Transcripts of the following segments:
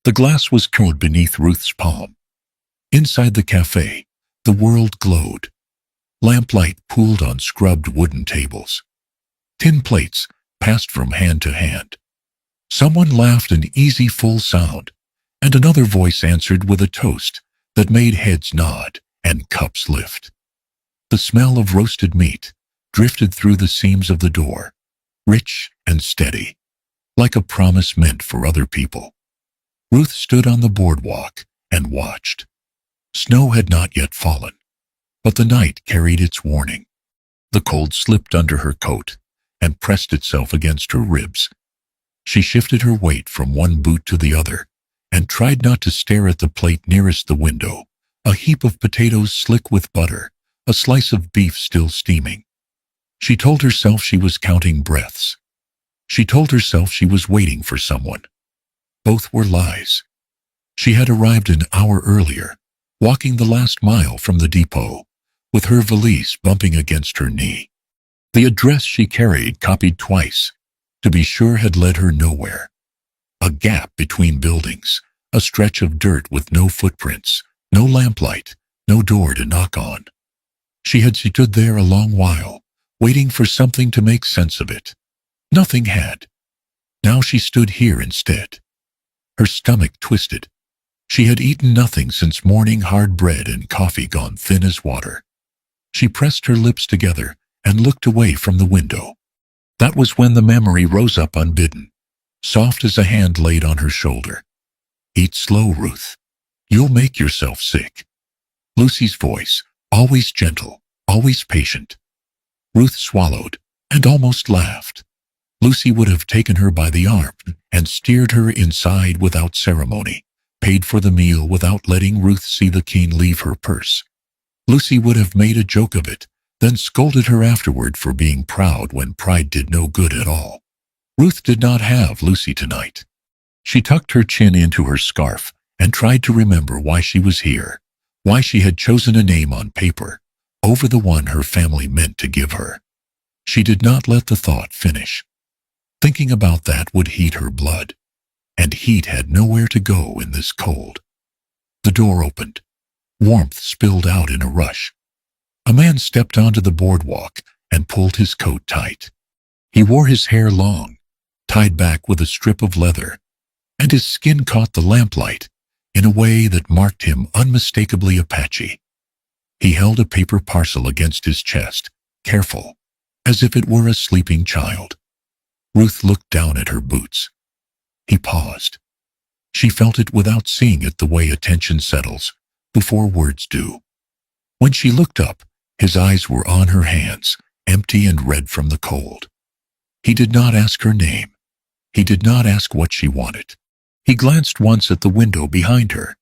The glass was curled beneath Ruth's palm. Inside the café, the world glowed. Lamplight pooled on scrubbed wooden tables. Tin plates passed from hand to hand. Someone laughed an easy full sound, and another voice answered with a toast that made heads nod and cups lift. The smell of roasted meat drifted through the seams of the door, rich and steady, like a promise meant for other people. Ruth stood on the boardwalk and watched. Snow had not yet fallen, but the night carried its warning. The cold slipped under her coat and pressed itself against her ribs. She shifted her weight from one boot to the other and tried not to stare at the plate nearest the window, a heap of potatoes slick with butter, a slice of beef still steaming. She told herself she was counting breaths. She told herself she was waiting for someone. Both were lies. She had arrived an hour earlier, walking the last mile from the depot, with her valise bumping against her knee. The address she carried, copied twice, to be sure had led her nowhere. A gap between buildings, a stretch of dirt with no footprints, no lamplight, no door to knock on. She had stood there a long while, waiting for something to make sense of it. Nothing had. Now she stood here instead. Her stomach twisted. She had eaten nothing since morning hard bread and coffee gone thin as water. She pressed her lips together and looked away from the window. That was when the memory rose up unbidden, soft as a hand laid on her shoulder. Eat slow, Ruth. You'll make yourself sick. Lucy's voice, always gentle, always patient. Ruth swallowed and almost laughed. Lucy would have taken her by the arm and steered her inside without ceremony, paid for the meal without letting Ruth see the key leave her purse. Lucy would have made a joke of it, then scolded her afterward for being proud when pride did no good at all. Ruth did not have Lucy tonight. She tucked her chin into her scarf and tried to remember why she was here, why she had chosen a name on paper over the one her family meant to give her. She did not let the thought finish. Thinking about that would heat her blood, and heat had nowhere to go in this cold. The door opened. Warmth spilled out in a rush. A man stepped onto the boardwalk and pulled his coat tight. He wore his hair long, tied back with a strip of leather, and his skin caught the lamplight in a way that marked him unmistakably Apache. He held a paper parcel against his chest, careful, as if it were a sleeping child. Ruth looked down at her boots. He paused. She felt it without seeing it the way attention settles before words do. When she looked up, his eyes were on her hands, empty and red from the cold. He did not ask her name. He did not ask what she wanted. He glanced once at the window behind her,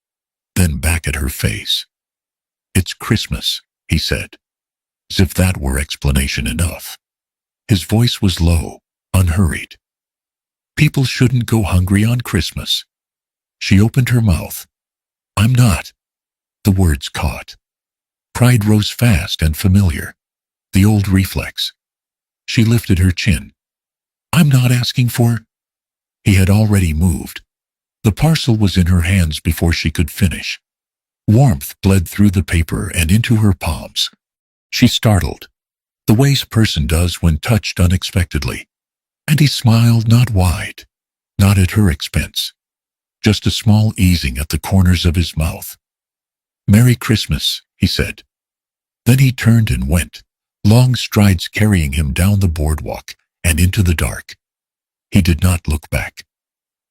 then back at her face. "It's Christmas," he said, as if that were explanation enough. His voice was low, unhurried. "People shouldn't go hungry on Christmas." She opened her mouth. "I'm not." The words caught. Pride rose fast and familiar, the old reflex. She lifted her chin. "I'm not asking for—" He had already moved. The parcel was in her hands before she could finish. Warmth bled through the paper and into her palms. She startled, the way a person does when touched unexpectedly. And he smiled, not wide, not at her expense, just a small easing at the corners of his mouth. "Merry Christmas," he said. Then he turned and went, long strides carrying him down the boardwalk and into the dark. He did not look back.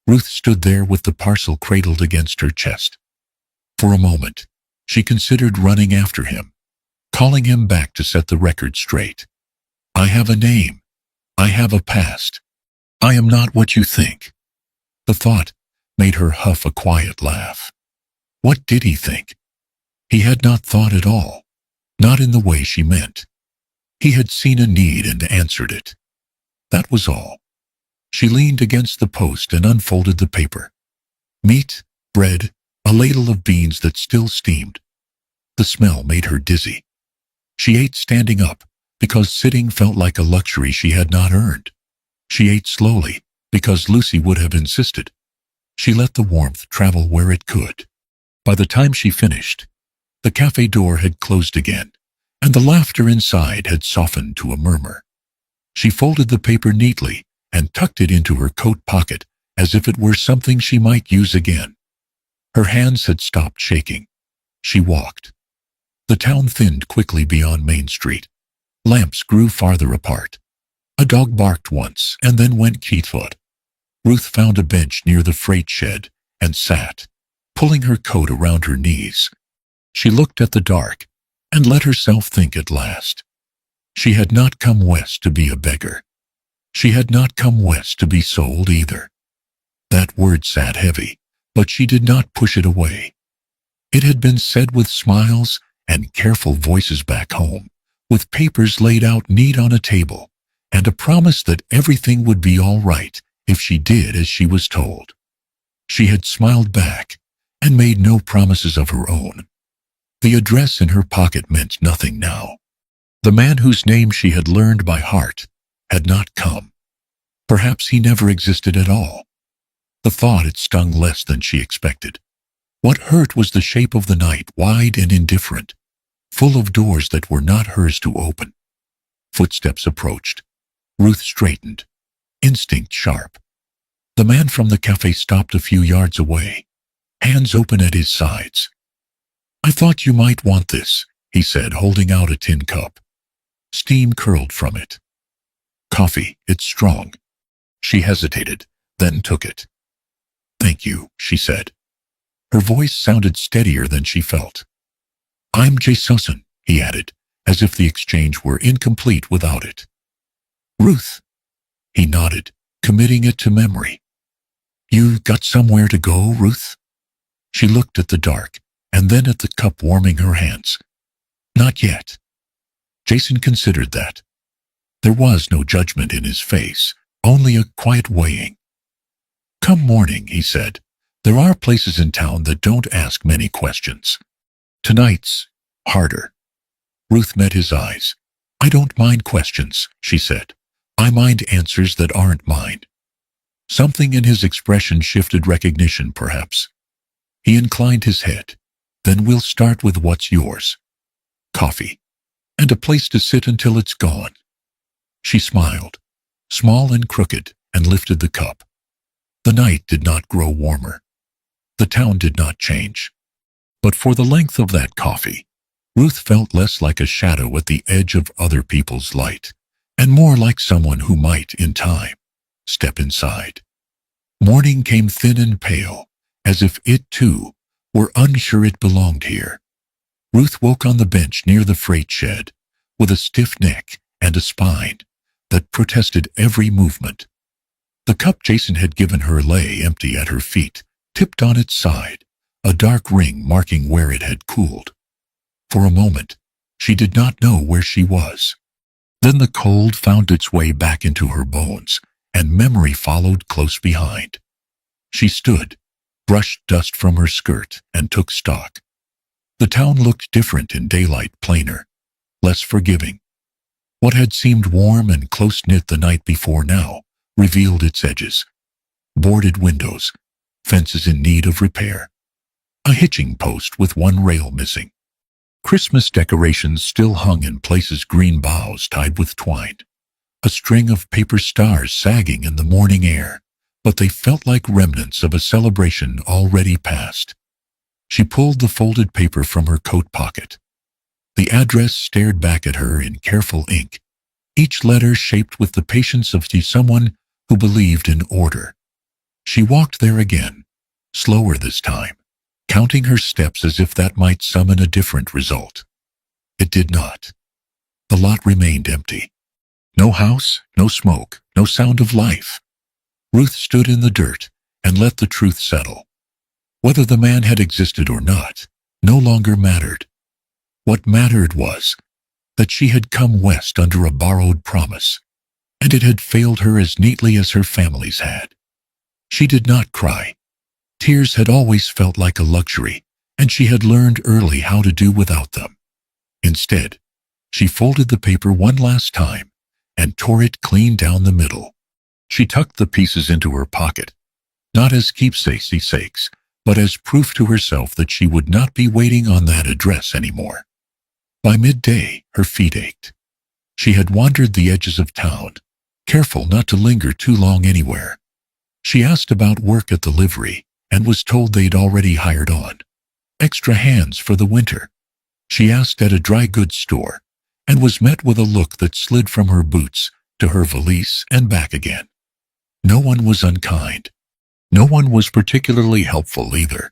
Ruth stood there with the parcel cradled against her chest. For a moment, she considered running after him, calling him back to set the record straight. "I have a name. I have a past. I am not what you think." The thought made her huff a quiet laugh. What did he think? He had not thought at all, not in the way she meant. He had seen a need and answered it. That was all. She leaned against the post and unfolded the paper. Meat, bread, a ladle of beans that still steamed. The smell made her dizzy. She ate standing up, because sitting felt like a luxury she had not earned. She ate slowly, because Lucy would have insisted. She let the warmth travel where it could. By the time she finished, the cafe door had closed again, and the laughter inside had softened to a murmur. She folded the paper neatly and tucked it into her coat pocket as if it were something she might use again. Her hands had stopped shaking. She walked. The town thinned quickly beyond Main Street. Lamps grew farther apart. A dog barked once and then went feet-foot. Ruth found a bench near the freight shed and sat, pulling her coat around her knees. She looked at the dark and let herself think at last. She had not come west to be a beggar. She had not come west to be sold either. That word sat heavy, but she did not push it away. It had been said with smiles and careful voices back home, with papers laid out neat on a table, and a promise that everything would be all right if she did as she was told. She had smiled back and made no promises of her own. The address in her pocket meant nothing now. The man whose name she had learned by heart had not come. Perhaps he never existed at all. The thought had stung less than she expected. What hurt was the shape of the night, wide and indifferent, full of doors that were not hers to open. Footsteps approached. Ruth straightened, instinct sharp. The man from the cafe stopped a few yards away, hands open at his sides. "I thought you might want this," he said, holding out a tin cup. Steam curled from it. "Coffee, it's strong." She hesitated, then took it. "Thank you," she said. Her voice sounded steadier than she felt. "I'm Jason," he added, as if the exchange were incomplete without it. "Ruth." He nodded, committing it to memory. "You got somewhere to go, Ruth?" She looked at the dark, and then at the cup warming her hands. "Not yet." Jason considered that. There was no judgment in his face, only a quiet weighing. "Come morning," he said. "There are places in town that don't ask many questions. Tonight's harder." Ruth met his eyes. "I don't mind questions," she said. "I mind answers that aren't mine." Something in his expression shifted recognition, perhaps. He inclined his head. "Then we'll start with what's yours. Coffee. And a place to sit until it's gone." She smiled, small and crooked, and lifted the cup. The night did not grow warmer. The town did not change. But for the length of that coffee, Ruth felt less like a shadow at the edge of other people's light, and more like someone who might, in time, step inside. Morning came thin and pale, as if it, too, were unsure it belonged here. Ruth woke on the bench near the freight shed, with a stiff neck and a spine that protested every movement. The cup Jason had given her lay empty at her feet, tipped on its side, a dark ring marking where it had cooled. For a moment, she did not know where she was. Then the cold found its way back into her bones, and memory followed close behind. She stood, brushed dust from her skirt, and took stock. The town looked different in daylight, plainer, less forgiving. What had seemed warm and close-knit the night before now revealed its edges. Boarded windows, fences in need of repair, a hitching post with one rail missing. Christmas decorations still hung in places, green boughs tied with twine, a string of paper stars sagging in the morning air, but they felt like remnants of a celebration already past. She pulled the folded paper from her coat pocket. The address stared back at her in careful ink, each letter shaped with the patience of someone who believed in order. She walked there again, slower this time, counting her steps as if that might summon a different result. It did not. The lot remained empty. No house, no smoke, no sound of life. Ruth stood in the dirt and let the truth settle. Whether the man had existed or not, no longer mattered. What mattered was that she had come west under a borrowed promise, and it had failed her as neatly as her family's had. She did not cry. Tears had always felt like a luxury, and she had learned early how to do without them. Instead, she folded the paper one last time and tore it clean down the middle. She tucked the pieces into her pocket, not as keepsakes, but as proof to herself that she would not be waiting on that address anymore. By midday, her feet ached. She had wandered the edges of town, careful not to linger too long anywhere. She asked about work at the livery and was told they'd already hired on extra hands for the winter. She asked at a dry goods store and was met with a look that slid from her boots to her valise and back again. No one was unkind. No one was particularly helpful either.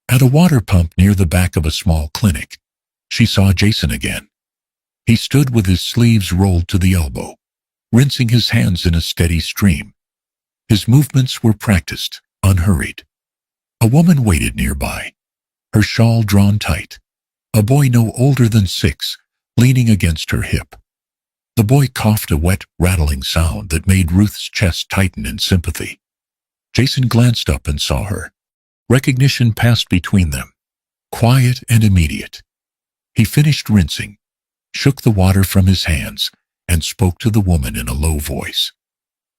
At a water pump near the back of a small clinic, she saw Jason again. He stood with his sleeves rolled to the elbow, rinsing his hands in a steady stream. His movements were practiced, unhurried. A woman waited nearby, her shawl drawn tight, a boy no older than 6, leaning against her hip. The boy coughed a wet, rattling sound that made Ruth's chest tighten in sympathy. Jason glanced up and saw her. Recognition passed between them, quiet and immediate. He finished rinsing, shook the water from his hands, and spoke to the woman in a low voice.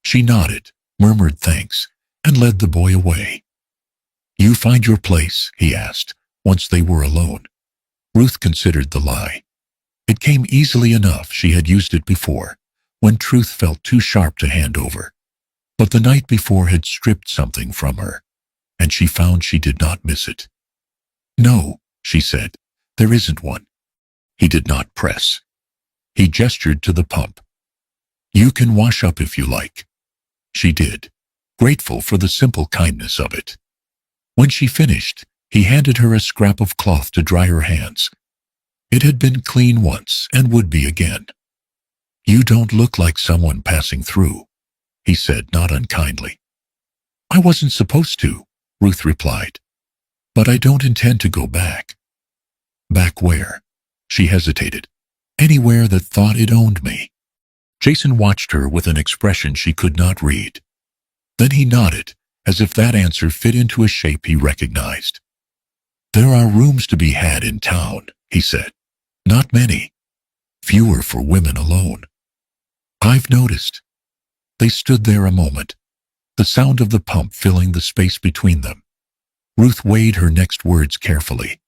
She nodded, murmured thanks, and led the boy away. "You find your place?" he asked, once they were alone. Ruth considered the lie. It came easily enough. She had used it before, when truth felt too sharp to hand over. But the night before had stripped something from her, and she found she did not miss it. "No," she said, "there isn't one." He did not press. He gestured to the pump. "You can wash up if you like." She did, grateful for the simple kindness of it. When she finished, he handed her a scrap of cloth to dry her hands. It had been clean once and would be again. "You don't look like someone passing through," he said, not unkindly. "I wasn't supposed to," Ruth replied. "But I don't intend to go back." "Back where?" She hesitated. "Anywhere that thought it owned me." Jason watched her with an expression she could not read. Then he nodded, as if that answer fit into a shape he recognized. "There are rooms to be had in town," he said. "Not many. Fewer for women alone. I've noticed." They stood there a moment, the sound of the pump filling the space between them. Ruth weighed her next words carefully.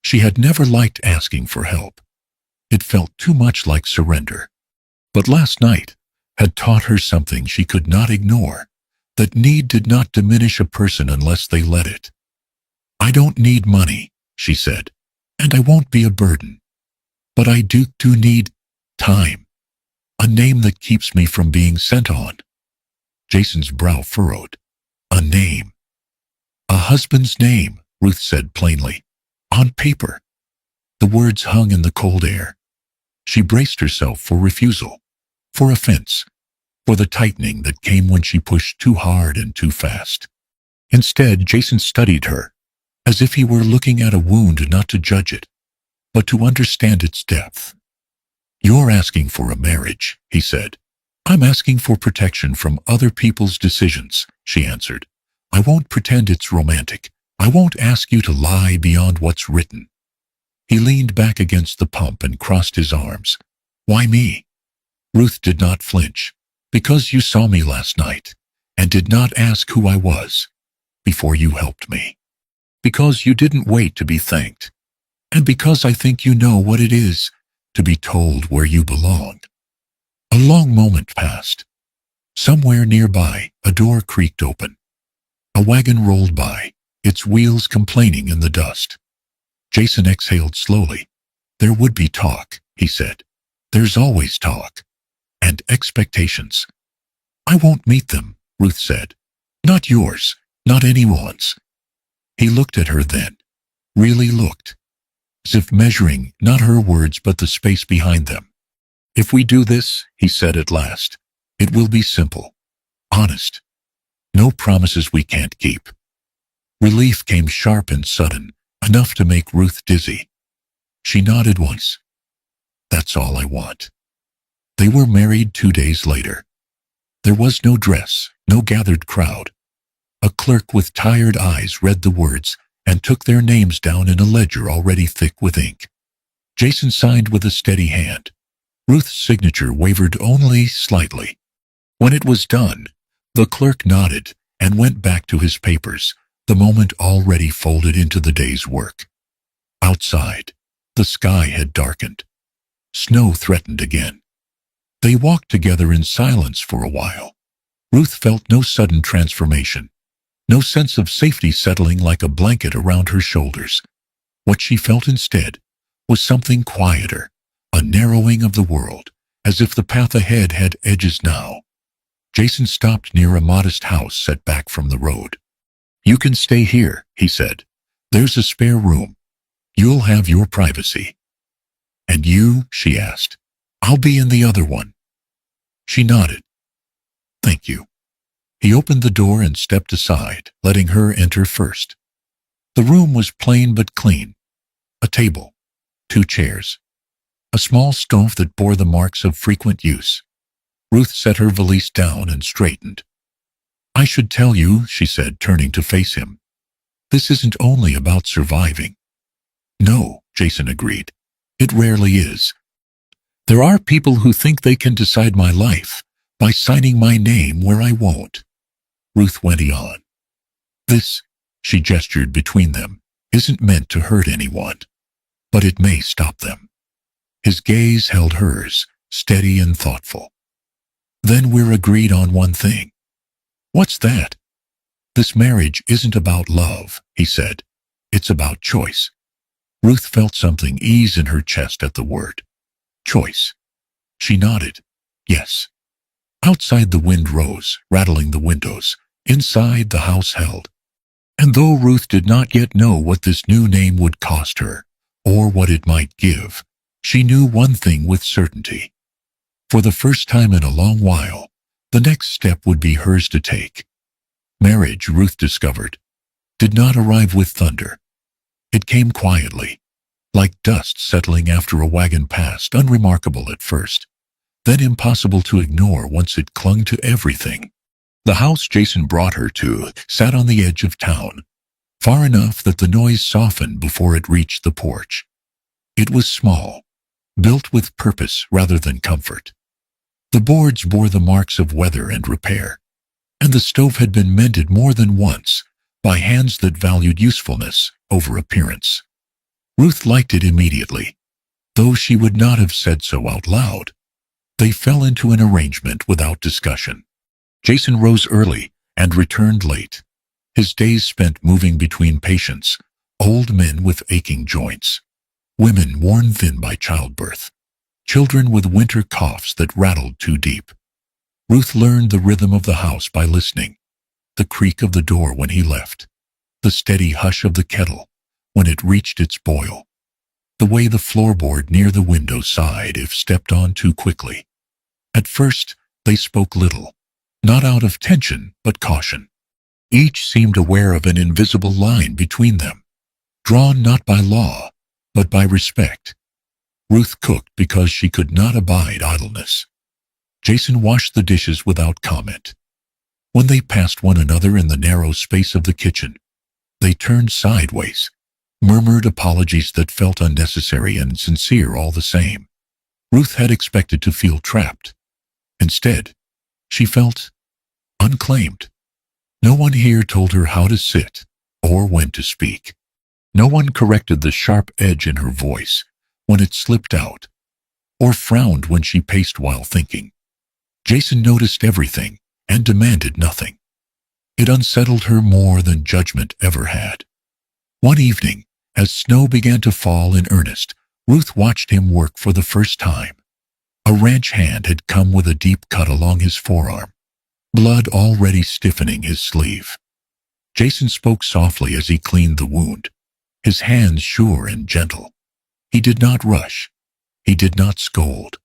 She had never liked asking for help. It felt too much like surrender. But last night had taught her something she could not ignore, that need did not diminish a person unless they let it. "I don't need money," she said, "and I won't be a burden. But I do need time. A name that keeps me from being sent on." Jason's brow furrowed. "A name." "A husband's name," Ruth said plainly. "On paper." The words hung in the cold air. She braced herself for refusal, for offense, for the tightening that came when she pushed too hard and too fast. Instead, Jason studied her, as if he were looking at a wound not to judge it, but to understand its depth. "You're asking for a marriage," he said. "I'm asking for protection from other people's decisions," she answered. "I won't pretend it's romantic. I won't ask you to lie beyond what's written." He leaned back against the pump and crossed his arms. "Why me?" Ruth did not flinch. "Because you saw me last night, and did not ask who I was, before you helped me. Because you didn't wait to be thanked. And because I think you know what it is to be told where you belong." A long moment passed. Somewhere nearby, a door creaked open. A wagon rolled by, its wheels complaining in the dust. Jason exhaled slowly. "There would be talk," he said. "There's always talk. And expectations." "I won't meet them," Ruth said. "Not yours, not anyone's." He looked at her then, really looked, as if measuring not her words but the space behind them. "If we do this," he said at last, "it will be simple, honest. No promises we can't keep." Relief came sharp and sudden, enough to make Ruth dizzy. She nodded once. "That's all I want." They were married 2 days later. There was no dress, no gathered crowd. A clerk with tired eyes read the words and took their names down in a ledger already thick with ink. Jason signed with a steady hand. Ruth's signature wavered only slightly. When it was done, the clerk nodded and went back to his papers, the moment already folded into the day's work. Outside, the sky had darkened. Snow threatened again. They walked together in silence for a while. Ruth felt no sudden transformation, no sense of safety settling like a blanket around her shoulders. What she felt instead was something quieter, a narrowing of the world, as if the path ahead had edges now. Jason stopped near a modest house set back from the road. "You can stay here," he said. "There's a spare room. You'll have your privacy." "And you?" she asked. "I'll be in the other one." She nodded. "Thank you." He opened the door and stepped aside, letting her enter first. The room was plain but clean. A table, 2 chairs, a small stove that bore the marks of frequent use. Ruth set her valise down and straightened. "I should tell you," she said, turning to face him. "This isn't only about surviving." "No," Jason agreed. "It rarely is. There are people who think they can decide my life by signing my name where I won't." Ruth went on. "This," she gestured between them, "isn't meant to hurt anyone, but it may stop them." His gaze held hers, steady and thoughtful. "Then we're agreed on one thing." "What's that?" "This marriage isn't about love," he said. "It's about choice." Ruth felt something ease in her chest at the word. Choice. She nodded. Yes. Outside the wind rose, rattling the windows. Inside the house held. And though Ruth did not yet know what this new name would cost her, or what it might give, she knew one thing with certainty. For the first time in a long while, the next step would be hers to take. Marriage, Ruth discovered, did not arrive with thunder. It came quietly, like dust settling after a wagon passed, unremarkable at first, then impossible to ignore once it clung to everything. The house Jason brought her to sat on the edge of town, far enough that the noise softened before it reached the porch. It was small, built with purpose rather than comfort. The boards bore the marks of weather and repair, and the stove had been mended more than once by hands that valued usefulness over appearance. Ruth liked it immediately, though she would not have said so out loud. They fell into an arrangement without discussion. Jason rose early and returned late, his days spent moving between patients, old men with aching joints, women worn thin by childbirth, children with winter coughs that rattled too deep. Ruth learned the rhythm of the house by listening, the creak of the door when he left, the steady hush of the kettle when it reached its boil, the way the floorboard near the window sighed if stepped on too quickly. At first, they spoke little, not out of tension but caution. Each seemed aware of an invisible line between them, drawn not by law, but by respect. Ruth cooked because she could not abide idleness. Jason washed the dishes without comment. When they passed one another in the narrow space of the kitchen, they turned sideways, murmured apologies that felt unnecessary and sincere all the same. Ruth had expected to feel trapped. Instead, she felt unclaimed. No one here told her how to sit or when to speak. No one corrected the sharp edge in her voice when it slipped out, or frowned when she paced while thinking. Jason noticed everything and demanded nothing. It unsettled her more than judgment ever had. One evening, as snow began to fall in earnest, Ruth watched him work for the first time. A ranch hand had come with a deep cut along his forearm, blood already stiffening his sleeve. Jason spoke softly as he cleaned the wound, his hands sure and gentle. He did not rush. He did not scold.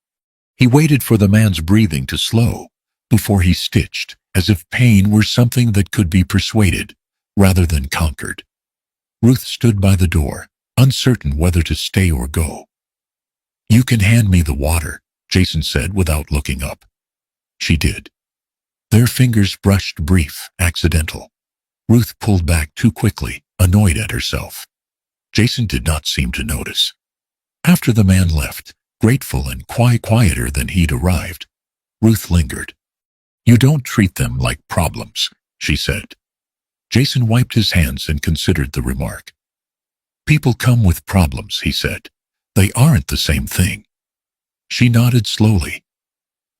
He waited for the man's breathing to slow before he stitched, as if pain were something that could be persuaded rather than conquered. Ruth stood by the door, uncertain whether to stay or go. "You can hand me the water," Jason said without looking up. She did. Their fingers brushed brief, accidental. Ruth pulled back too quickly, annoyed at herself. Jason did not seem to notice. After the man left, grateful and quieter than he'd arrived, Ruth lingered. "You don't treat them like problems," she said. Jason wiped his hands and considered the remark. People come with problems, he said. They aren't the same thing. She nodded slowly.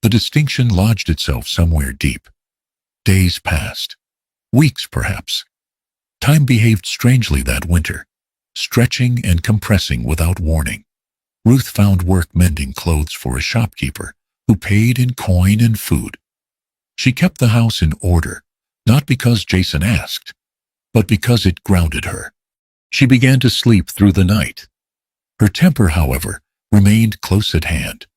The distinction lodged itself somewhere deep. Days passed. Weeks, perhaps. Time behaved strangely that winter, stretching and compressing without warning. Ruth found work mending clothes for a shopkeeper who paid in coin and food. She kept the house in order, not because Jason asked, but because it grounded her. She began to sleep through the night. Her temper, however, remained close at hand.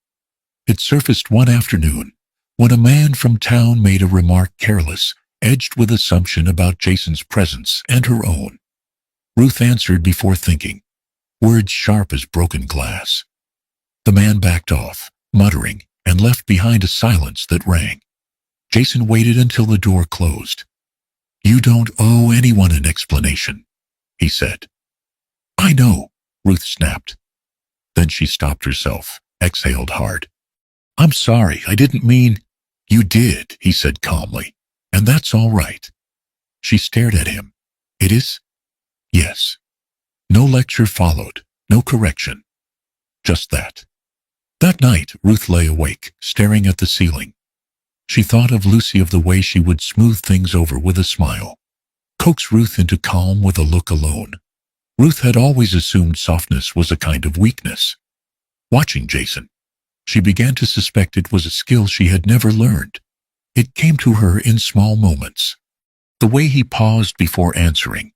It surfaced one afternoon when a man from town made a remark careless, edged with assumption about Jason's presence and her own. Ruth answered before thinking, words sharp as broken glass. The man backed off, muttering, and left behind a silence that rang. Jason waited until the door closed. You don't owe anyone an explanation, he said. I know, Ruth snapped. Then she stopped herself, exhaled hard. I'm sorry, I didn't mean. You did, he said calmly, and that's all right. She stared at him. It is? Yes. No lecture followed, no correction. Just that. That night, Ruth lay awake, staring at the ceiling. She thought of Lucy, of the way she would smooth things over with a smile, coax Ruth into calm with a look alone. Ruth had always assumed softness was a kind of weakness. Watching Jason, she began to suspect it was a skill she had never learned. It came to her in small moments. The way he paused before answering,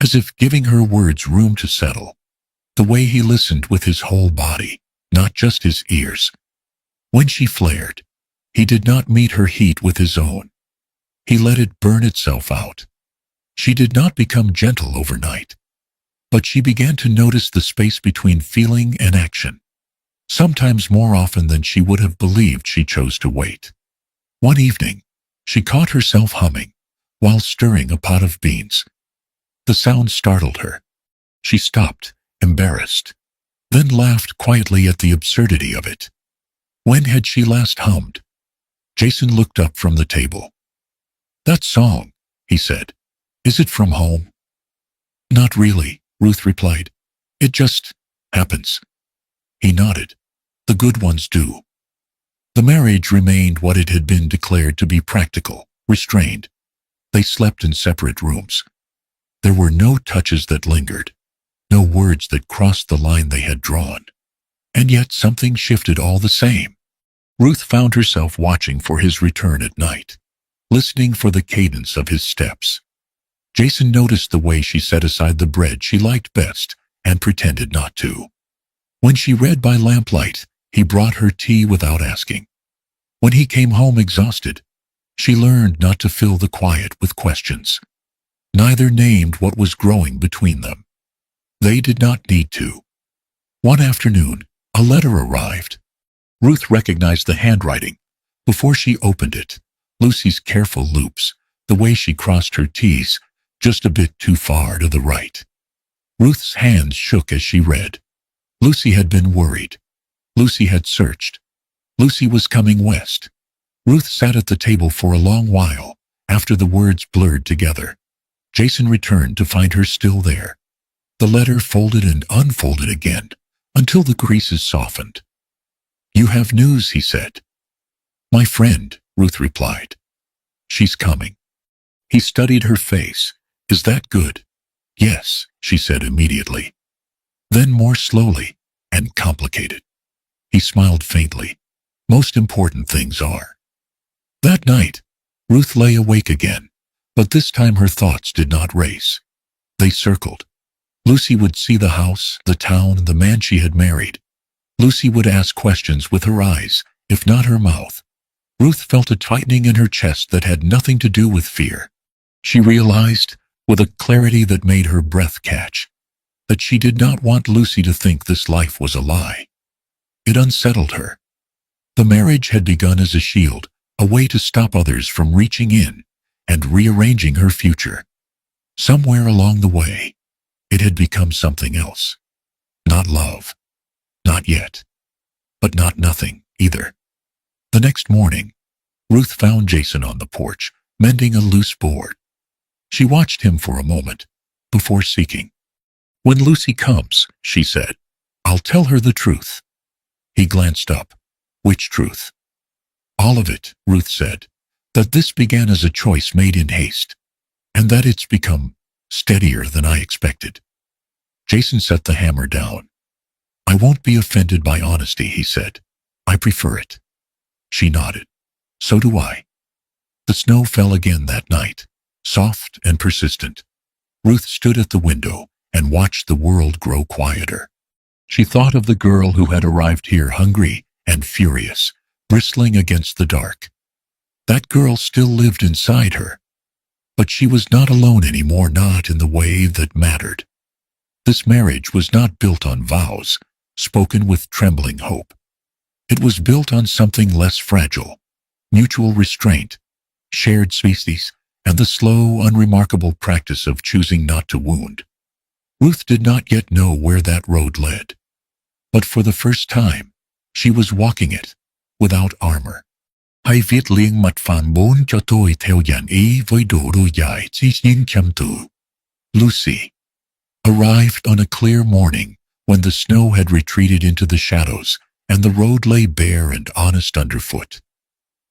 as if giving her words room to settle. The way he listened with his whole body, not just his ears. When she flared, he did not meet her heat with his own. He let it burn itself out. She did not become gentle overnight, but she began to notice the space between feeling and action. Sometimes more often than she would have believed, she chose to wait. One evening, she caught herself humming while stirring a pot of beans. The sound startled her. She stopped, embarrassed, then laughed quietly at the absurdity of it. When had she last hummed? Jason looked up from the table. That song, he said. Is it from home? Not really, Ruth replied. It just happens. He nodded. The good ones do. The marriage remained what it had been declared to be: practical, restrained. They slept in separate rooms. There were no touches that lingered, no words that crossed the line they had drawn. And yet something shifted all the same. Ruth found herself watching for his return at night, listening for the cadence of his steps. Jason noticed the way she set aside the bread she liked best and pretended not to. When she read by lamplight, he brought her tea without asking. When he came home exhausted, she learned not to fill the quiet with questions. Neither named what was growing between them. They did not need to. One afternoon, a letter arrived. Ruth recognized the handwriting before she opened it. Lucy's careful loops, the way she crossed her T's, just a bit too far to the right. Ruth's hands shook as she read. Lucy had been worried. Lucy had searched. Lucy was coming west. Ruth sat at the table for a long while after the words blurred together. Jason returned to find her still there. The letter folded and unfolded again until the creases softened. You have news, he said. My friend, Ruth replied. She's coming. He studied her face. Is that good? Yes, she said immediately. Then more slowly and complicated. He smiled faintly. Most important things are. That night, Ruth lay awake again, but this time her thoughts did not race. They circled. Lucy would see the house, the town, the man she had married. Lucy would ask questions with her eyes, if not her mouth. Ruth felt a tightening in her chest that had nothing to do with fear. She realized, with a clarity that made her breath catch, that she did not want Lucy to think this life was a lie. It unsettled her. The marriage had begun as a shield, a way to stop others from reaching in and rearranging her future. Somewhere along the way, it had become something else. Not love. Not yet. But not nothing, either. The next morning, Ruth found Jason on the porch, mending a loose board. She watched him for a moment, before speaking. "When Lucy comes," she said, "I'll tell her the truth." He glanced up. "Which truth?" "All of it," Ruth said. "That this began as a choice made in haste, and that it's become steadier than I expected." Jason set the hammer down. "I won't be offended by honesty," he said. "I prefer it." She nodded. "So do I." The snow fell again that night, soft and persistent. Ruth stood at the window and watched the world grow quieter. She thought of the girl who had arrived here hungry and furious, bristling against the dark. That girl still lived inside her. But she was not alone anymore, not in the way that mattered. This marriage was not built on vows, spoken with trembling hope. It was built on something less fragile, mutual restraint, shared species, and the slow, unremarkable practice of choosing not to wound. Ruth did not yet know where that road led. But for the first time, she was walking it, without armor. Hãy viết liền mặt phản bốn cho tôi theo dàn ý với độ đôi dài chỉ nhìn chăm tu. Lucy arrived on a clear morning when the snow had retreated into the shadows and the road lay bare and honest underfoot.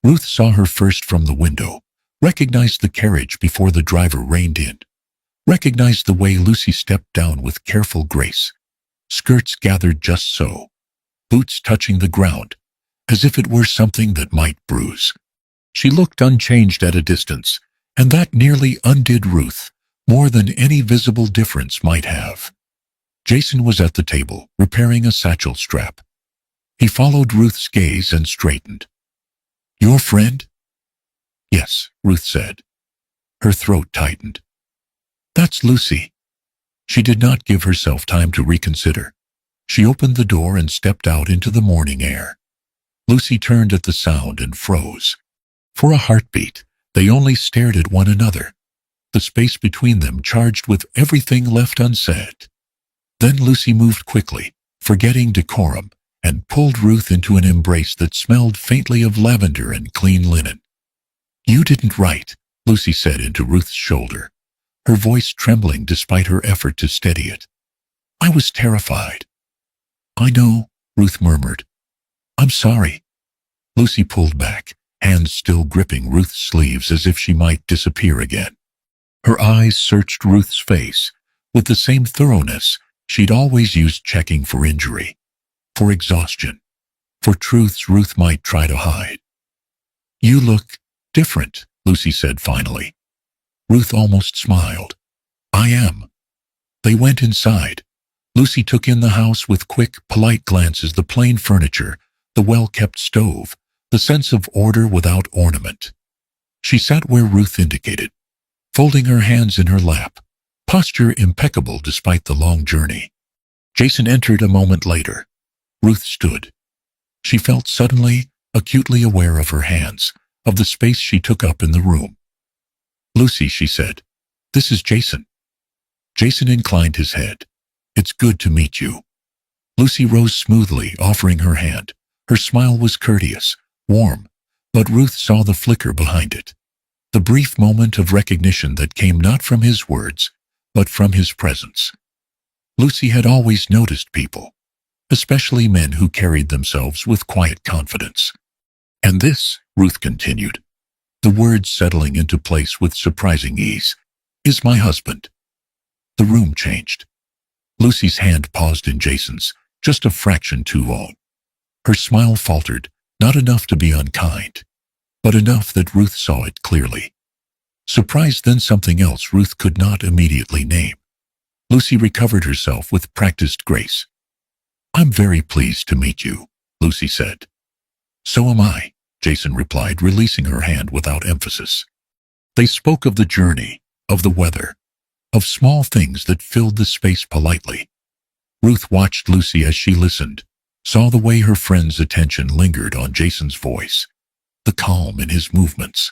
Ruth saw her first from the window, recognized the carriage before the driver reined in, recognized the way Lucy stepped down with careful grace, skirts gathered just so, boots touching the ground, as if it were something that might bruise. She looked unchanged at a distance, and that nearly undid Ruth, more than any visible difference might have. Jason was at the table, repairing a satchel strap. He followed Ruth's gaze and straightened. "Your friend?" "Yes," Ruth said. Her throat tightened. "That's Lucy." She did not give herself time to reconsider. She opened the door and stepped out into the morning air. Lucy turned at the sound and froze. For a heartbeat, they only stared at one another, the space between them charged with everything left unsaid. Then Lucy moved quickly, forgetting decorum, and pulled Ruth into an embrace that smelled faintly of lavender and clean linen. "You didn't write," Lucy said into Ruth's shoulder, her voice trembling despite her effort to steady it. "I was terrified." "I know," Ruth murmured. "I'm sorry." Lucy pulled back, hands still gripping Ruth's sleeves as if she might disappear again. Her eyes searched Ruth's face with the same thoroughness she'd always used, checking for injury, for exhaustion, for truths Ruth might try to hide. "You look different," Lucy said finally. Ruth almost smiled. "I am." They went inside. Lucy took in the house with quick, polite glances, the plain furniture, the well-kept stove, the sense of order without ornament. She sat where Ruth indicated, folding her hands in her lap, posture impeccable despite the long journey. Jason entered a moment later. Ruth stood. She felt suddenly, acutely aware of her hands, of the space she took up in the room. "Lucy," she said, "this is Jason." Jason inclined his head. "It's good to meet you." Lucy rose smoothly, offering her hand. Her smile was courteous, warm, but Ruth saw the flicker behind it. The brief moment of recognition that came not from his words, but from his presence. Lucy had always noticed people, especially men who carried themselves with quiet confidence. "And this," Ruth continued, the words settling into place with surprising ease, "is my husband." The room changed. Lucy's hand paused in Jason's, just a fraction too long. Her smile faltered, not enough to be unkind, but enough that Ruth saw it clearly. Surprise, then something else Ruth could not immediately name. Lucy recovered herself with practiced grace. "I'm very pleased to meet you," Lucy said. "So am I," Jason replied, releasing her hand without emphasis. They spoke of the journey, of the weather, of small things that filled the space politely. Ruth watched Lucy as she listened, saw the way her friend's attention lingered on Jason's voice, the calm in his movements.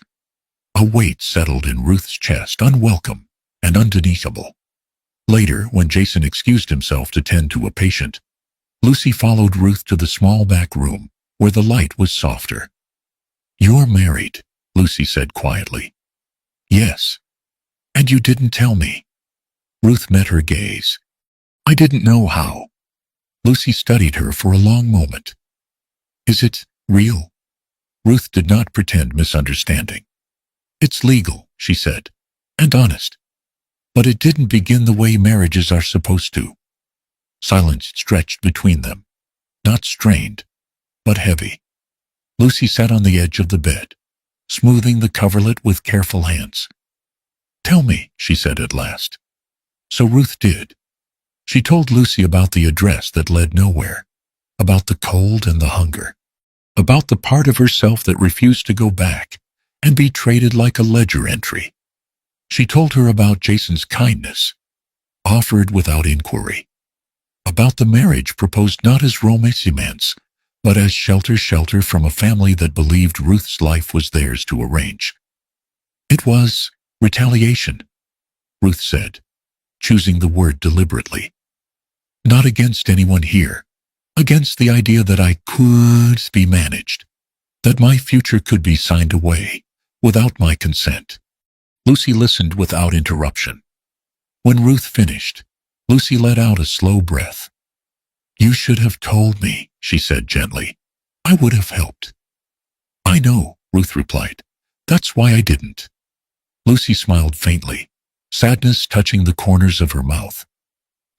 A weight settled in Ruth's chest, unwelcome and undeniable. Later, when Jason excused himself to tend to a patient, Lucy followed Ruth to the small back room, where the light was softer. "You're married," Lucy said quietly. Yes. And you didn't tell me. Ruth met her gaze. I didn't know how. Lucy studied her for a long moment. Is it real? Ruth did not pretend misunderstanding. It's legal, she said, and honest. But it didn't begin the way marriages are supposed to. Silence stretched between them, not strained, but heavy. Lucy sat on the edge of the bed, smoothing the coverlet with careful hands. Tell me, she said at last. So Ruth did. She told Lucy about the address that led nowhere, about the cold and the hunger, about the part of herself that refused to go back and be treated like a ledger entry. She told her about Jason's kindness, offered without inquiry, about the marriage proposed not as romance, but as shelter from a family that believed Ruth's life was theirs to arrange. It was retaliation, Ruth said, choosing the word deliberately. Not against anyone here, against the idea that I could be managed, that my future could be signed away without my consent. Lucy listened without interruption. When Ruth finished, Lucy let out a slow breath. You should have told me, she said gently. I would have helped. I know, Ruth replied. That's why I didn't. Lucy smiled faintly, sadness touching the corners of her mouth.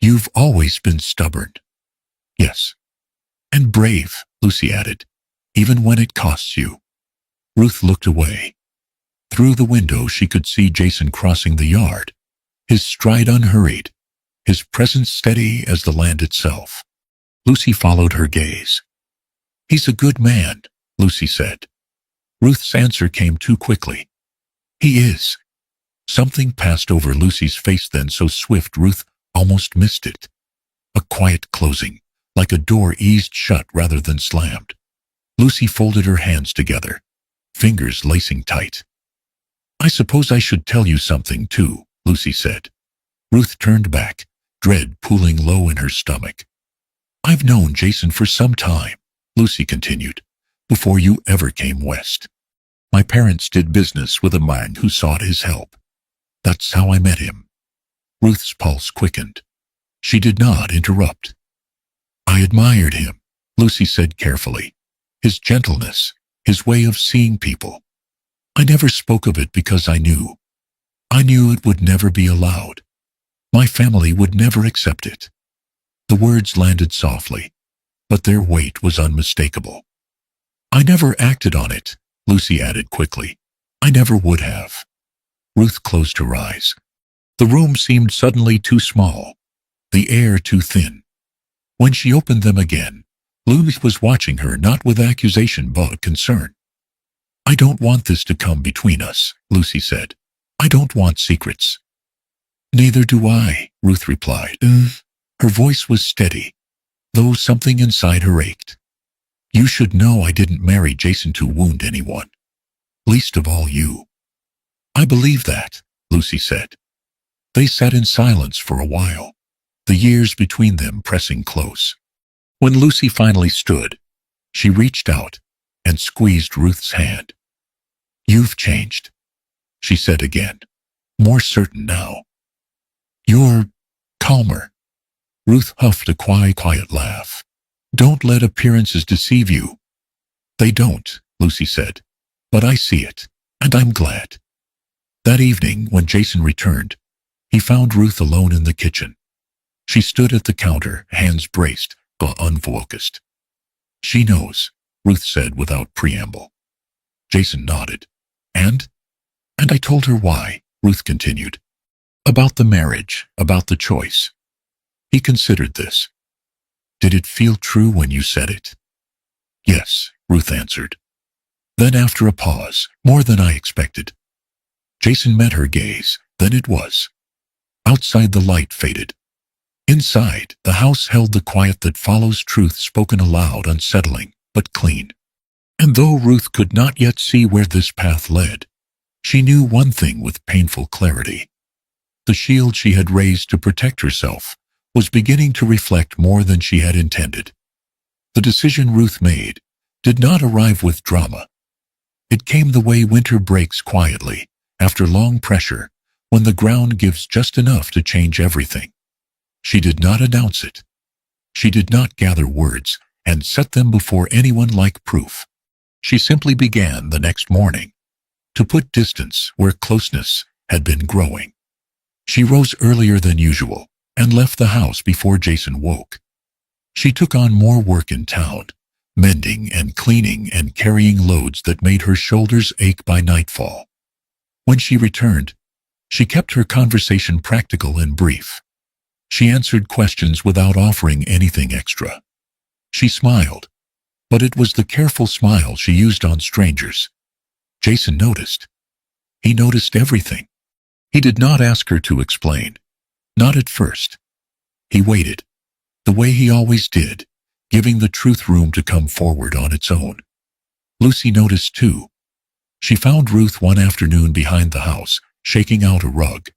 You've always been stubborn. Yes. And brave, Lucy added, even when it costs you. Ruth looked away. Through the window she could see Jason crossing the yard, his stride unhurried, his presence steady as the land itself. Lucy followed her gaze. He's a good man, Lucy said. Ruth's answer came too quickly. He is. Something passed over Lucy's face then so swift Ruth almost missed it. A quiet closing, like a door eased shut rather than slammed. Lucy folded her hands together, fingers lacing tight. I suppose I should tell you something too, Lucy said. Ruth turned back, dread pooling low in her stomach. I've known Jason for some time, Lucy continued, before you ever came west. My parents did business with a man who sought his help. That's how I met him. Ruth's pulse quickened. She did not interrupt. I admired him, Lucy said carefully. His gentleness, his way of seeing people. I never spoke of it because I knew. I knew it would never be allowed. My family would never accept it. The words landed softly, but their weight was unmistakable. I never acted on it, Lucy added quickly. I never would have. Ruth closed her eyes. The room seemed suddenly too small, the air too thin. When she opened them again, Lucy was watching her not with accusation but concern. I don't want this to come between us, Lucy said. I don't want secrets. Neither do I, Ruth replied. Her voice was steady, though something inside her ached. You should know I didn't marry Jason to wound anyone, least of all you. I believe that, Lucy said. They sat in silence for a while, the years between them pressing close. When Lucy finally stood, she reached out and squeezed Ruth's hand. You've changed, she said again, more certain now. You're calmer. Ruth huffed a quiet laugh. Don't let appearances deceive you. They don't, Lucy said, but I see it, and I'm glad. That evening, when Jason returned, he found Ruth alone in the kitchen. She stood at the counter, hands braced, but unfocused. She knows, Ruth said without preamble. Jason nodded. And I told her why, Ruth continued. About the marriage, about the choice. He considered this. Did it feel true when you said it? Yes, Ruth answered. Then after a pause, more than I expected. Jason met her gaze, then it was. Outside the light faded. Inside, the house held the quiet that follows truth spoken aloud, unsettling, but clean. And though Ruth could not yet see where this path led, she knew one thing with painful clarity. The shield she had raised to protect herself was beginning to reflect more than she had intended. The decision Ruth made did not arrive with drama. It came the way winter breaks quietly after long pressure, when the ground gives just enough to change everything. She did not announce it. She did not gather words and set them before anyone like proof. She simply began the next morning to put distance where closeness had been growing. She rose earlier than usual and left the house before Jason woke. She took on more work in town, mending and cleaning and carrying loads that made her shoulders ache by nightfall. When she returned, she kept her conversation practical and brief. She answered questions without offering anything extra. She smiled, but it was the careful smile she used on strangers. Jason noticed. He noticed everything. He did not ask her to explain. Not at first. He waited, the way he always did, giving the truth room to come forward on its own. Lucy noticed too. She found Ruth one afternoon behind the house, shaking out a rug.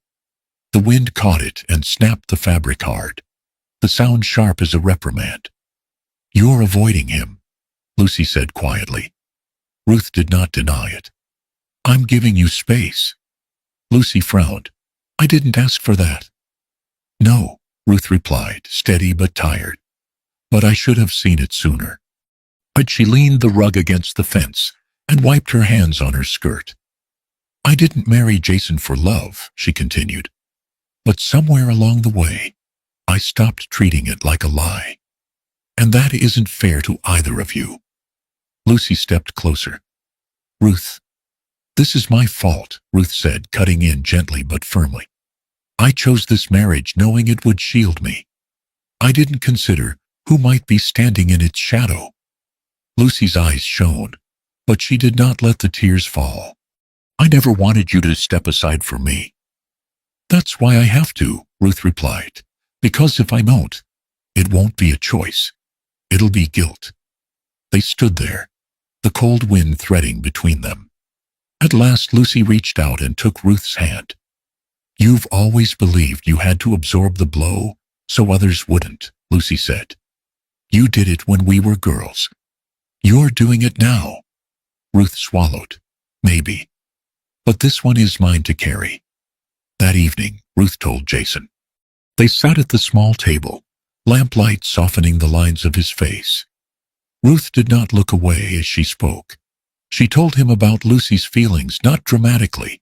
The wind caught it and snapped the fabric hard, the sound sharp as a reprimand. "You're avoiding him," Lucy said quietly. Ruth did not deny it. "I'm giving you space." Lucy frowned. "I didn't ask for that." "No," Ruth replied, steady but tired. "But I should have seen it sooner." But she leaned the rug against the fence and wiped her hands on her skirt. "I didn't marry Jason for love," she continued. "But somewhere along the way, I stopped treating it like a lie. And that isn't fair to either of you." Lucy stepped closer. "Ruth, this is my fault," Ruth said, cutting in gently but firmly. "I chose this marriage knowing it would shield me. I didn't consider who might be standing in its shadow." Lucy's eyes shone, but she did not let the tears fall. "I never wanted you to step aside for me." "That's why I have to," Ruth replied. "Because if I don't, it won't be a choice. It'll be guilt." They stood there, the cold wind threading between them. At last Lucy reached out and took Ruth's hand. "You've always believed you had to absorb the blow so others wouldn't," Lucy said. "You did it when we were girls. You're doing it now." Ruth swallowed. "Maybe. But this one is mine to carry." That evening, Ruth told Jason. They sat at the small table, lamplight softening the lines of his face. Ruth did not look away as she spoke. She told him about Lucy's feelings, not dramatically,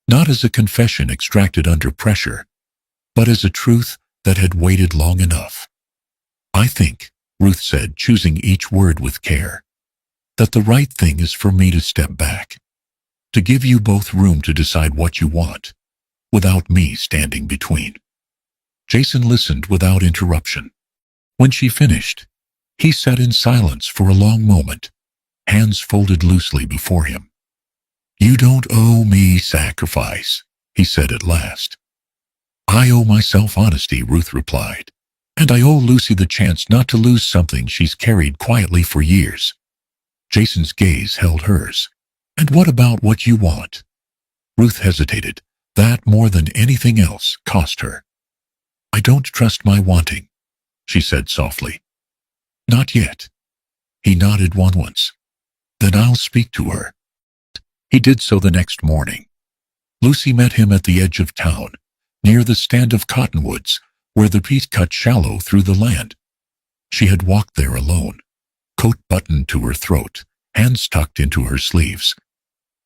not as a confession extracted under pressure, but as a truth that had waited long enough. "I think," Ruth said, choosing each word with care, "that the right thing is for me to step back, to give you both room to decide what you want, without me standing between." Jason listened without interruption. When she finished, he sat in silence for a long moment, hands folded loosely before him. "You don't owe me sacrifice," he said at last. "I owe myself honesty," Ruth replied. "And I owe Lucy the chance not to lose something she's carried quietly for years." Jason's gaze held hers. "And what about what you want?" Ruth hesitated. That, more than anything else, cost her. "I don't trust my wanting," she said softly. "Not yet." He nodded once. "Then I'll speak to her." He did so the next morning. Lucy met him at the edge of town, near the stand of cottonwoods, where the peat cut shallow through the land. She had walked there alone, coat buttoned to her throat, hands tucked into her sleeves.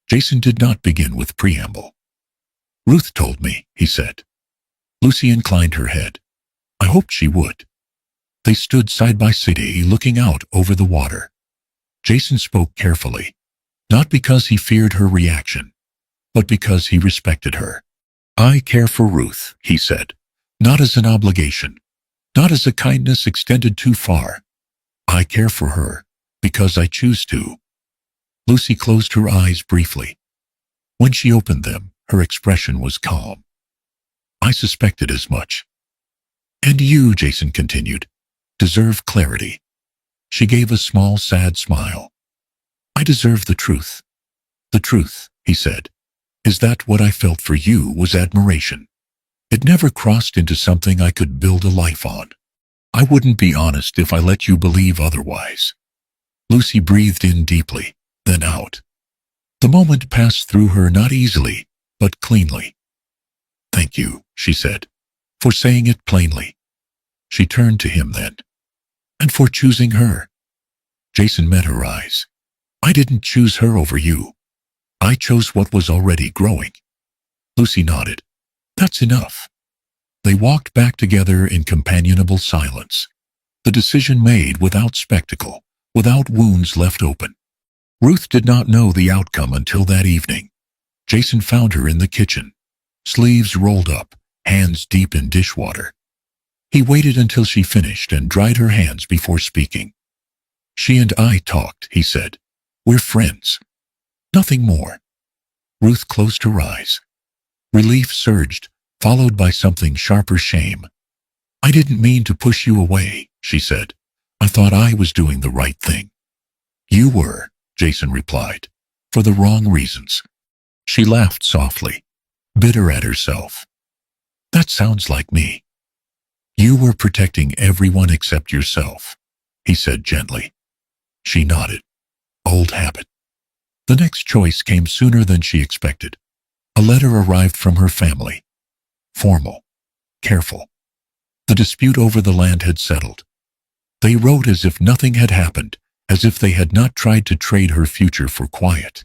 Jason did not begin with preamble. "Ruth told me," he said. Lucy inclined her head. "I hoped she would." They stood side by side, looking out over the water. Jason spoke carefully, not because he feared her reaction, but because he respected her. "I care for Ruth," he said, "not as an obligation, not as a kindness extended too far. I care for her because I choose to." Lucy closed her eyes briefly. When she opened them, her expression was calm. "I suspected as much." "And you," Jason continued, "deserve clarity." She gave a small, sad smile. "I deserve the truth." "The truth," he said, "is that what I felt for you was admiration. It never crossed into something I could build a life on. I wouldn't be honest if I let you believe otherwise." Lucy breathed in deeply, then out. The moment passed through her not easily, but cleanly. "Thank you," she said, "for saying it plainly." She turned to him then. "And for choosing her." Jason met her eyes. "I didn't choose her over you. I chose what was already growing." Lucy nodded. "That's enough." They walked back together in companionable silence. The decision made without spectacle, without wounds left open. Ruth did not know the outcome until that evening. Jason found her in the kitchen, sleeves rolled up, hands deep in dishwater. He waited until she finished and dried her hands before speaking. "She and I talked," he said. "We're friends. Nothing more." Ruth closed her eyes. Relief surged, followed by something sharper: shame. "I didn't mean to push you away," she said. "I thought I was doing the right thing." "You were," Jason replied, "for the wrong reasons." She laughed softly, bitter at herself. "That sounds like me." "You were protecting everyone except yourself," he said gently. She nodded. Old habit. The next choice came sooner than she expected. A letter arrived from her family. Formal, careful. The dispute over the land had settled. They wrote as if nothing had happened, as if they had not tried to trade her future for quiet.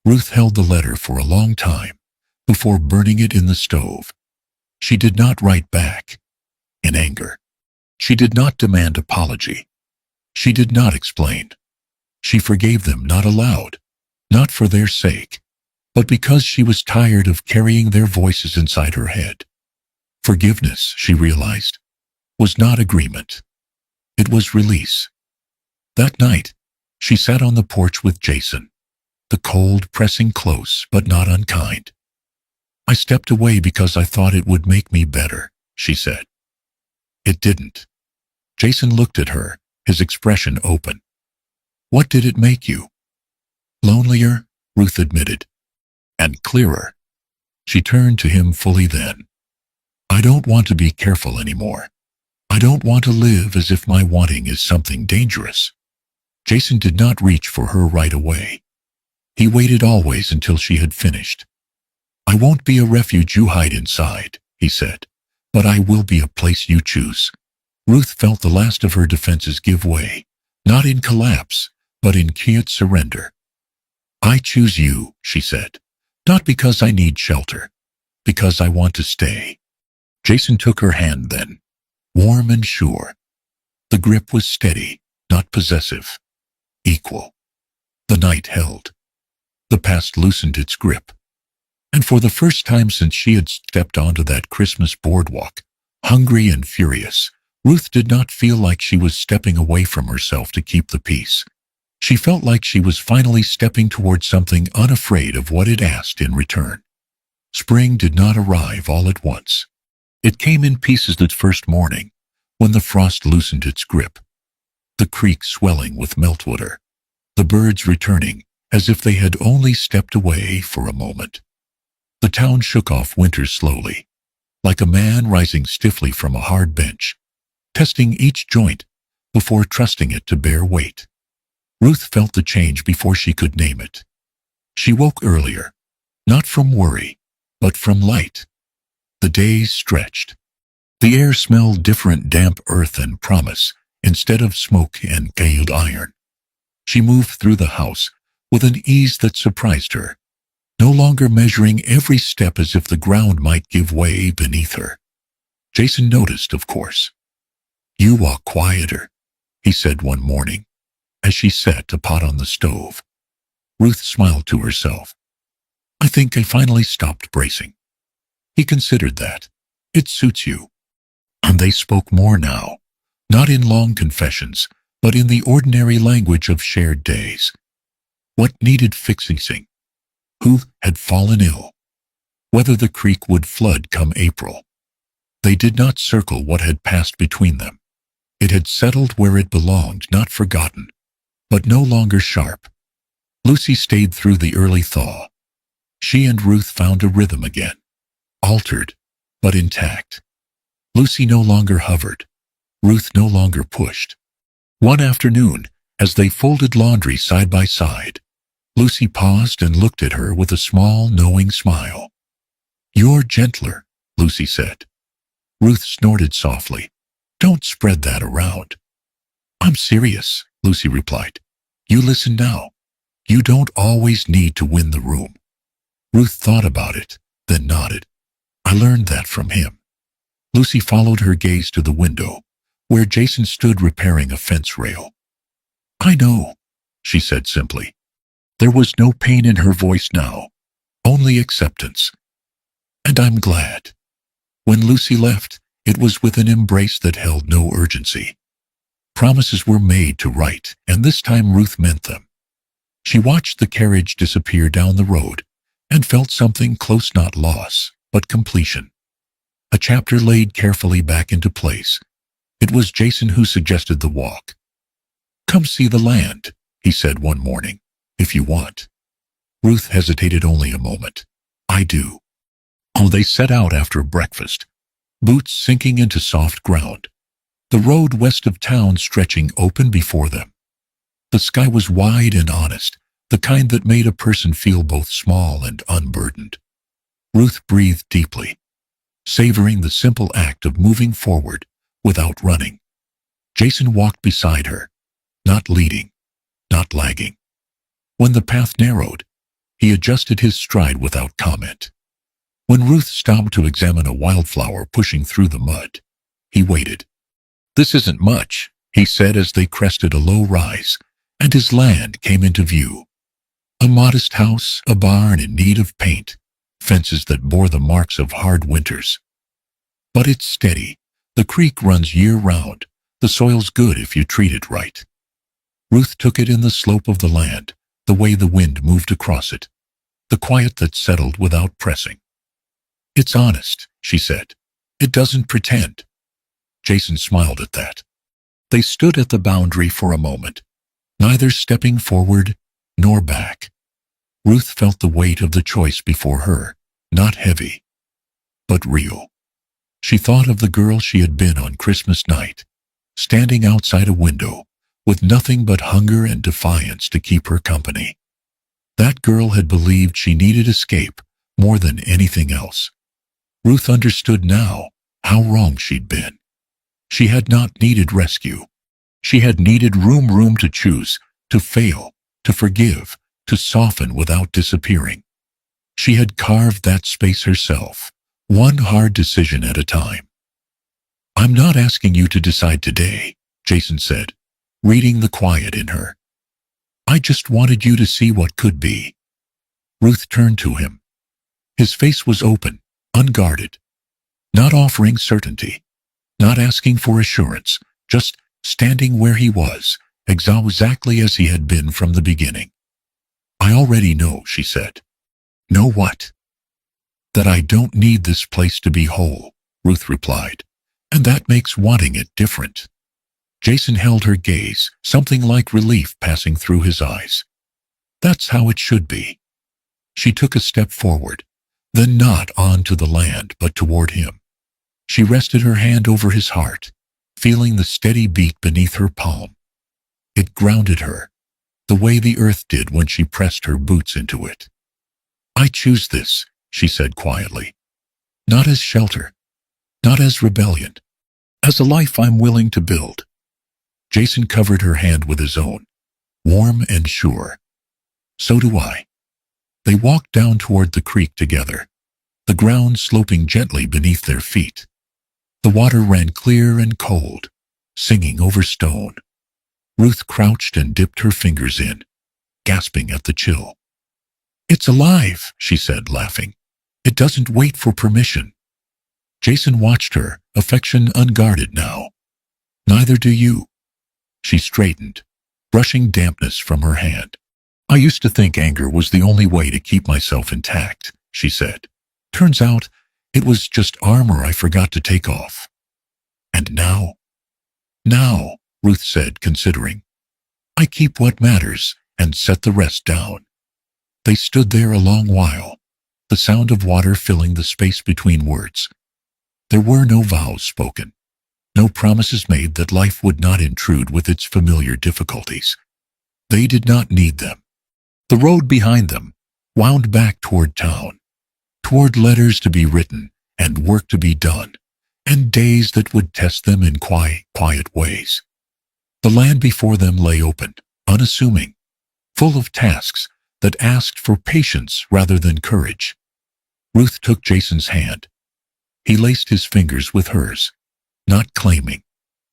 Ruth held the letter for a long time, before burning it in the stove. She did not write back, in anger. She did not demand apology. She did not explain. She forgave them, not aloud, not for their sake, but because she was tired of carrying their voices inside her head. Forgiveness, she realized, was not agreement. It was release. That night, she sat on the porch with Jason, the cold pressing close but not unkind. "I stepped away because I thought it would make me better," she said. It didn't. Jason looked at her, his expression open. "What did it make you?" "Lonelier," Ruth admitted. "And clearer." She turned to him fully then. "I don't want to be careful anymore. I don't want to live as if my wanting is something dangerous." Jason did not reach for her right away. He waited always until she had finished. "I won't be a refuge you hide inside," he said, "but I will be a place you choose." Ruth felt the last of her defenses give way, not in collapse, but in quiet surrender. "I choose you," she said, "not because I need shelter, because I want to stay." Jason took her hand then, warm and sure. The grip was steady, not possessive, equal. The night held. The past loosened its grip. And for the first time since she had stepped onto that Christmas boardwalk, hungry and furious, Ruth did not feel like she was stepping away from herself to keep the peace. She felt like she was finally stepping toward something, unafraid of what it asked in return. Spring did not arrive all at once. It came in pieces that first morning, when the frost loosened its grip. The creek swelling with meltwater, the birds returning as if they had only stepped away for a moment. The town shook off winter slowly, like a man rising stiffly from a hard bench, testing each joint before trusting it to bear weight. Ruth felt the change before she could name it. She woke earlier, not from worry, but from light. The days stretched. The air smelled different, damp earth and promise, instead of smoke and galed iron. She moved through the house with an ease that surprised her, no longer measuring every step as if the ground might give way beneath her. Jason noticed, of course. "You walk quieter," he said one morning, as she set a pot on the stove. Ruth smiled to herself. "I think I finally stopped bracing." He considered that. "It suits you." And they spoke more now, not in long confessions, but in the ordinary language of shared days. What needed fixing? Who had fallen ill? Whether the creek would flood come April. They did not circle what had passed between them. It had settled where it belonged, not forgotten, but no longer sharp. Lucy stayed through the early thaw. She and Ruth found a rhythm again, altered, but intact. Lucy no longer hovered. Ruth no longer pushed. One afternoon, as they folded laundry side by side, Lucy paused and looked at her with a small, knowing smile. You're gentler, Lucy said. Ruth snorted softly. Don't spread that around. I'm serious, Lucy replied. You listen now. You don't always need to win the room. Ruth thought about it, then nodded. I learned that from him. Lucy followed her gaze to the window, where Jason stood repairing a fence rail. I know, she said simply. There was no pain in her voice now, only acceptance. And I'm glad. When Lucy left, it was with an embrace that held no urgency. Promises were made to right, and this time Ruth meant them. She watched the carriage disappear down the road and felt something close, not loss, but completion. A chapter laid carefully back into place. It was Jason who suggested the walk. Come see the land, he said one morning, if you want. Ruth hesitated only a moment. I do. Oh, they set out after breakfast, boots sinking into soft ground, the road west of town stretching open before them. The sky was wide and honest, the kind that made a person feel both small and unburdened. Ruth breathed deeply, savoring the simple act of moving forward without running. Jason walked beside her, not leading, not lagging. When the path narrowed, he adjusted his stride without comment. When Ruth stopped to examine a wildflower pushing through the mud, he waited. This isn't much, he said as they crested a low rise, and his land came into view. A modest house, a barn in need of paint, fences that bore the marks of hard winters. But it's steady. The creek runs year-round. The soil's good if you treat it right. Ruth took it in the slope of the land, the way the wind moved across it, the quiet that settled without pressing. It's honest, she said. It doesn't pretend. Jason smiled at that. They stood at the boundary for a moment, neither stepping forward nor back. Ruth felt the weight of the choice before her, not heavy, but real. She thought of the girl she had been on Christmas night, standing outside a window, with nothing but hunger and defiance to keep her company. That girl had believed she needed escape more than anything else. Ruth understood now how wrong she'd been. She had not needed rescue. She had needed room to choose, to fail, to forgive, to soften without disappearing. She had carved that space herself, one hard decision at a time. I'm not asking you to decide today, Jason said, reading the quiet in her. I just wanted you to see what could be. Ruth turned to him. His face was open, unguarded, not offering certainty, not asking for assurance, just standing where he was, exactly as he had been from the beginning. I already know, she said. Know what? That I don't need this place to be whole, Ruth replied, and that makes wanting it different. Jason held her gaze, something like relief passing through his eyes. That's how it should be. She took a step forward, then not onto the land, but toward him. She rested her hand over his heart, feeling the steady beat beneath her palm. It grounded her, the way the earth did when she pressed her boots into it. I choose this, she said quietly. Not as shelter, not as rebellion, as a life I'm willing to build. Jason covered her hand with his own, warm and sure. So do I. They walked down toward the creek together, the ground sloping gently beneath their feet. The water ran clear and cold, singing over stone. Ruth crouched and dipped her fingers in, gasping at the chill. It's alive, she said, laughing. It doesn't wait for permission. Jason watched her, affection unguarded now. Neither do you. She straightened, brushing dampness from her hand. I used to think anger was the only way to keep myself intact, she said. Turns out, it was just armor I forgot to take off. And now? Now, Ruth said, considering. I keep what matters and set the rest down. They stood there a long while, the sound of water filling the space between words. There were no vows spoken, no promises made that life would not intrude with its familiar difficulties. They did not need them. The road behind them wound back toward town. toward letters to be written and work to be done, and days that would test them in quiet ways. The land before them lay open, unassuming, full of tasks that asked for patience rather than courage. Ruth took Jason's hand. He laced his fingers with hers, not claiming,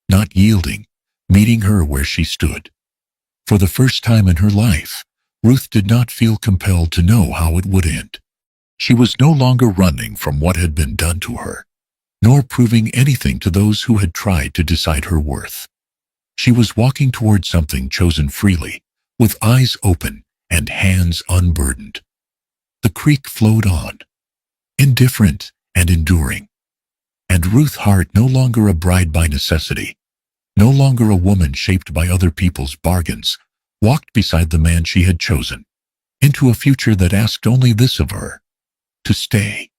not yielding, meeting her where she stood. For the first time in her life, Ruth did not feel compelled to know how it would end. She was no longer running from what had been done to her, nor proving anything to those who had tried to decide her worth. She was walking toward something chosen freely, with eyes open and hands unburdened. The creek flowed on, indifferent and enduring. And Ruth's heart, no longer a bride by necessity, no longer a woman shaped by other people's bargains, walked beside the man she had chosen, into a future that asked only this of her: to stay.